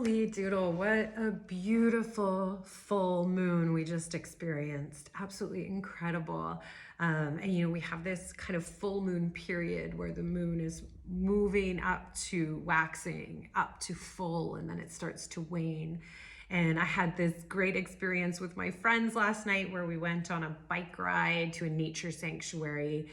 Holy doodle, what a beautiful full moon we just experienced. Absolutely incredible. And we have this kind of full moon period where the moon is moving up to waxing, up to full, and then it starts to wane. And I had this great experience with my friends last night where we went on a bike ride to a nature sanctuary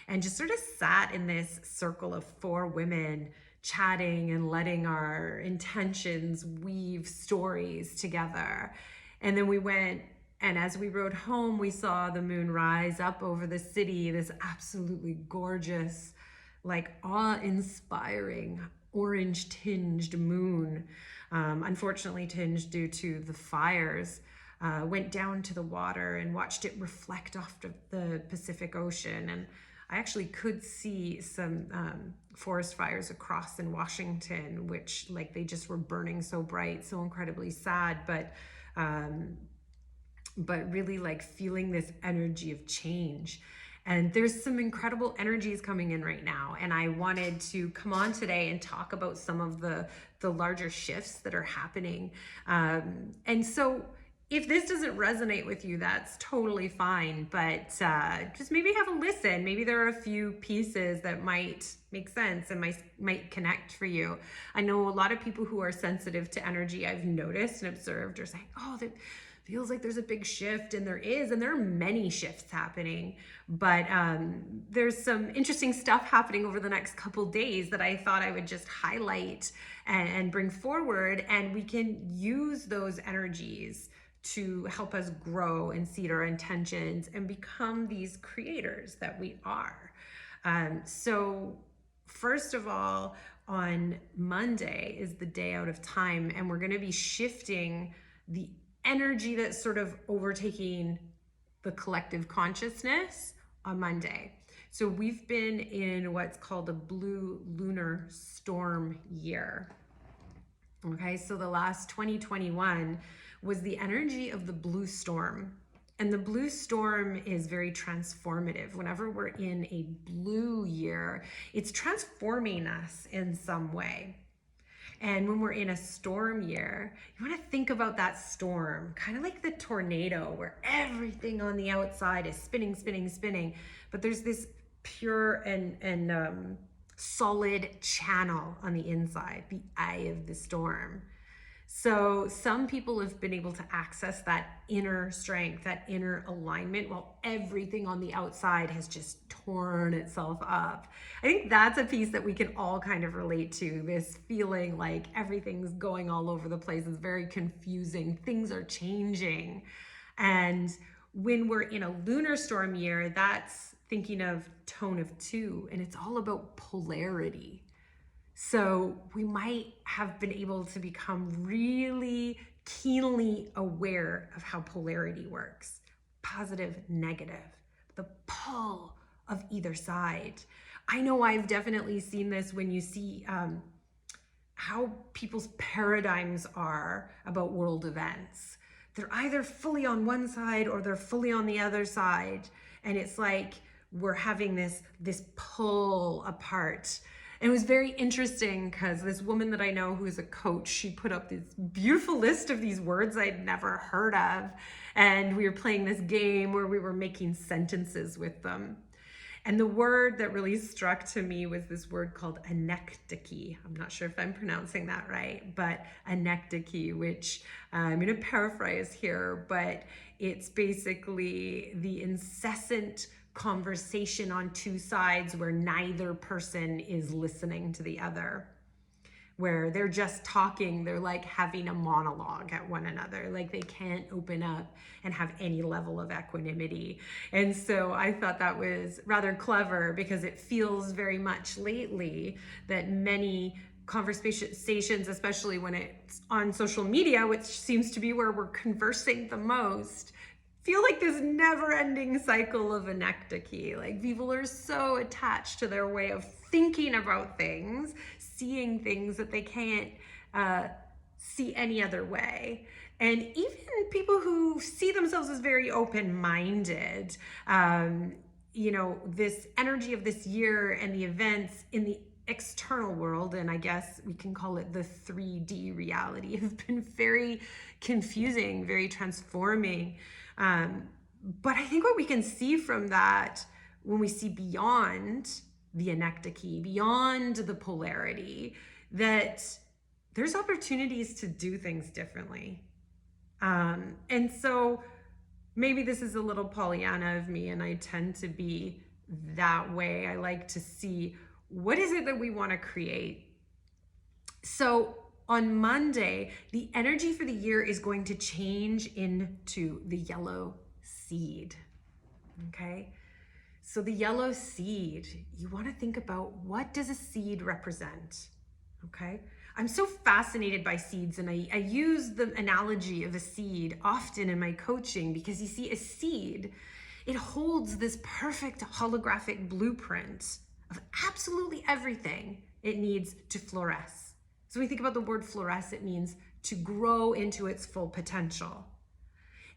and just sort of sat in this circle of four women chatting and letting our intentions weave stories together. And then we went, and as we rode home, we saw the moon rise up over the city, this absolutely gorgeous, like awe-inspiring, orange tinged moon, unfortunately tinged due to the fires. Went down to the water and watched it reflect off the Pacific Ocean. And I actually could see some forest fires across in Washington, which like they just were burning so bright, so incredibly sad, but really like feeling this energy of change. And there's some incredible energies coming in right now. And I wanted to come on today and talk about some of the larger shifts that are happening. And so if this doesn't resonate with you, that's totally fine, but just maybe have a listen. Maybe there are a few pieces that might make sense and might connect for you. I know a lot of people who are sensitive to energy, I've noticed and observed, are saying, oh, that feels like there's a big shift, and there is, and there are many shifts happening, but there's some interesting stuff happening over the next couple days that I thought I would just highlight and bring forward, and we can use those energies to help us grow and seed our intentions and become these creators that we are. So first of all, on Monday is the day out of time, and we're going to be shifting the energy that's sort of overtaking the collective consciousness on Monday. So we've been in what's called a blue lunar storm year. Okay, so the last 2021 was the energy of the blue storm. And the blue storm is very transformative. Whenever we're in a blue year, it's transforming us in some way. And when we're in a storm year, you want to think about that storm, kind of like the tornado where everything on the outside is spinning, spinning, spinning. But there's this pure and solid channel on the inside, the eye of the storm. So some people have been able to access that inner strength, that inner alignment, while everything on the outside has just torn itself up. I think that's a piece that we can all kind of relate to, this feeling like everything's going all over the place. It's very confusing. Things are changing. And when we're in a lunar storm year, that's thinking of tone of two, and it's all about polarity. So we might have been able to become really keenly aware of how polarity works. Positive, negative, the pull of either side. I know I've definitely seen this when you see how people's paradigms are about world events. They're either fully on one side or they're fully on the other side. And it's like we're having this pull apart. And it was very interesting because this woman that I know who is a coach, she put up this beautiful list of these words I'd never heard of. And we were playing this game where we were making sentences with them. And the word that really struck to me was this word called anecdoche. I'm not sure if I'm pronouncing that right, but anecdoche, which I'm going to paraphrase here, but it's basically the incessant conversation on two sides where neither person is listening to the other, where they're just talking, they're like having a monologue at one another, like they can't open up and have any level of equanimity. And so I thought that was rather clever because it feels very much lately that many conversations, especially when it's on social media, which seems to be where we're conversing the most, feel like this never-ending cycle of anecdoche. Like people are so attached to their way of thinking about things, seeing things that they can't see any other way. And even people who see themselves as very open-minded, this energy of this year and the events in the external world, and I guess we can call it the 3D reality, have been very confusing, very transforming. But I think what we can see from that, when we see beyond the enectochy, beyond the polarity, that there's opportunities to do things differently. And so maybe this is a little Pollyanna of me, and I tend to be that way. I like to see, what is it that we want to create? So on Monday, the energy for the year is going to change into the yellow seed. Okay? So the yellow seed, you want to think about, what does a seed represent? Okay? I'm so fascinated by seeds, and I use the analogy of a seed often in my coaching, because you see, a seed, it holds this perfect holographic blueprint of absolutely everything it needs to fluoresce. So when we think about the word fluoresce, it means to grow into its full potential.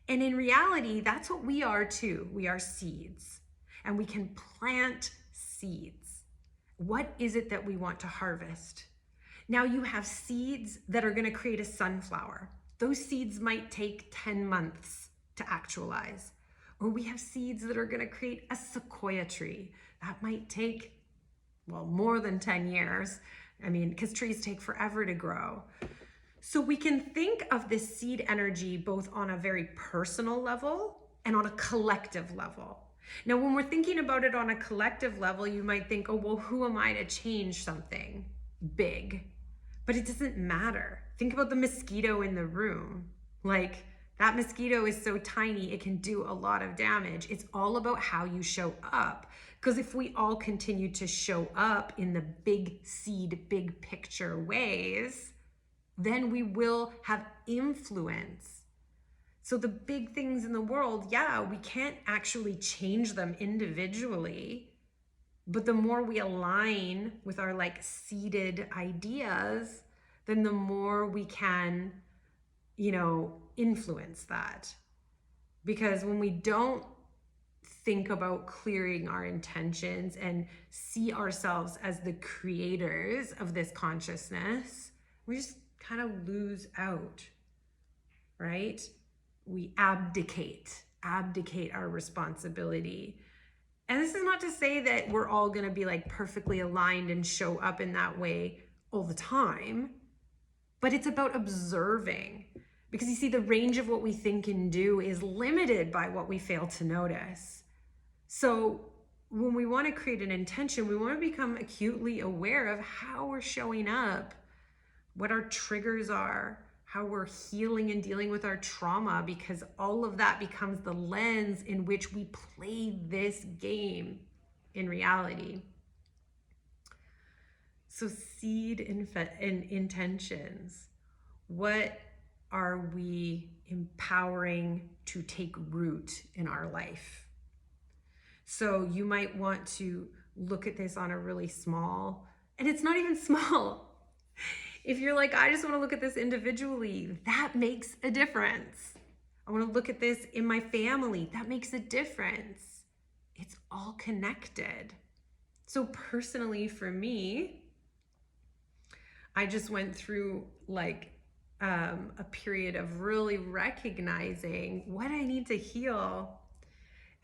And in reality, that's what we are too. We are seeds, and we can plant seeds. What is it that we want to harvest? Now you have seeds that are going to create a sunflower. Those seeds might take 10 months to actualize. Or we have seeds that are going to create a sequoia tree. That might take, well, more than 10 years. I mean, because trees take forever to grow. So we can think of this seed energy both on a very personal level and on a collective level. Now, when we're thinking about it on a collective level, you might think, oh, well, who am I to change something big? But it doesn't matter. Think about the mosquito in the room. Like, that mosquito is so tiny, it can do a lot of damage. It's all about how you show up. Because if we all continue to show up in the big seed, big picture ways, then we will have influence. So the big things in the world, yeah, we can't actually change them individually. But the more we align with our like seeded ideas, then the more we can, influence that. Because when we don't think about clearing our intentions and see ourselves as the creators of this consciousness, we just kind of lose out, right? We abdicate our responsibility. And this is not to say that we're all going to be like perfectly aligned and show up in that way all the time, but it's about observing. Because you see, the range of what we think and do is limited by what we fail to notice. So when we want to create an intention, we want to become acutely aware of how we're showing up, what our triggers are, how we're healing and dealing with our trauma, because all of that becomes the lens in which we play this game in reality. So seed and intentions. What are we empowering to take root in our life? So you might want to look at this on a really small, and it's not even small. If you're like, I just want to look at this individually, that makes a difference. I want to look at this in my family, that makes a difference. It's all connected. So personally for me, I just went through like a period of really recognizing what I need to heal.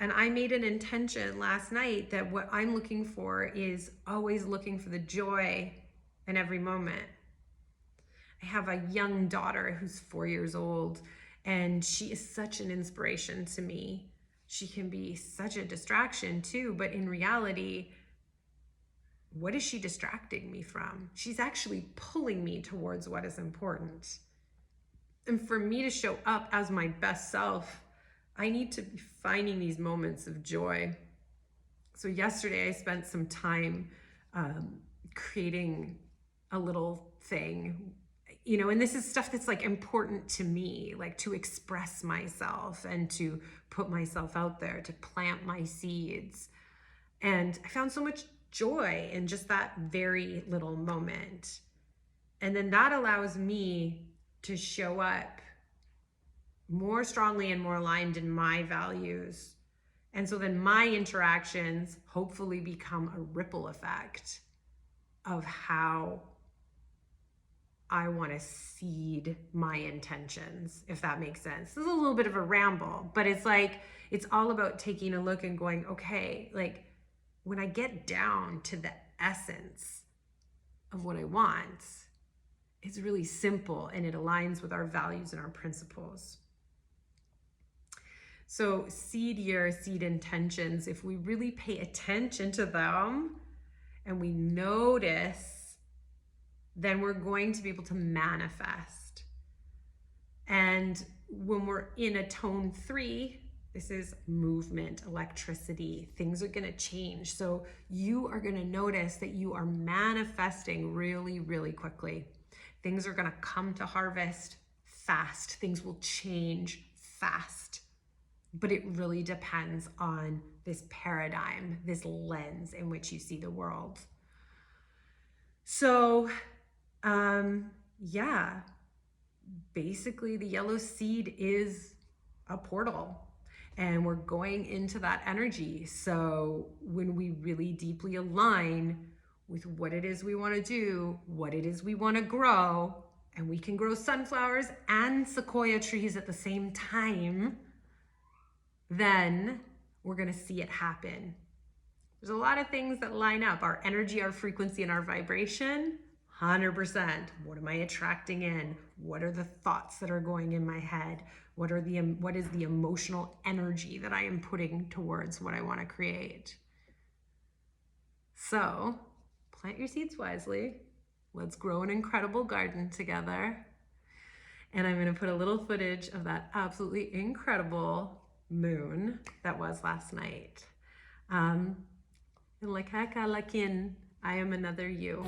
And I made an intention last night that what I'm looking for is always looking for the joy in every moment. I have a young daughter who's 4 years old, and she is such an inspiration to me. She can be such a distraction too, but in reality, what is she distracting me from? She's actually pulling me towards what is important. And for me to show up as my best self, I need to be finding these moments of joy. So yesterday I spent some time creating a little thing, and this is stuff that's like important to me, like to express myself and to put myself out there, to plant my seeds. And I found so much joy in just that very little moment. And then that allows me to show up more strongly and more aligned in my values. And so then my interactions hopefully become a ripple effect. of how I want to seed my intentions, if that makes sense. This is a little bit of a ramble, but it's like, it's all about taking a look and going, okay, like when I get down to the essence of what I want, it's really simple and it aligns with our values and our principles. So seed year, seed intentions, if we really pay attention to them and we notice, then we're going to be able to manifest. And when we're in a tone 3, this is movement, electricity, things are going to change. So you are going to notice that you are manifesting really, really quickly. Things are going to come to harvest fast. Things will change fast. But it really depends on this paradigm, this lens in which you see the world. So, yeah, basically the yellow seed is a portal and we're going into that energy. So when we really deeply align with what it is we want to do, what it is we want to grow, and we can grow sunflowers and sequoia trees at the same time, then we're going to see it happen. There's a lot of things that line up: our energy, our frequency, and our vibration. 100%. What am I attracting in? What are the thoughts that are going in my head? What is the emotional energy that I am putting towards what I want to create? So, plant your seeds wisely. Let's grow an incredible garden together. And I'm going to put a little footage of that absolutely incredible moon that was last night. Like, I am another you.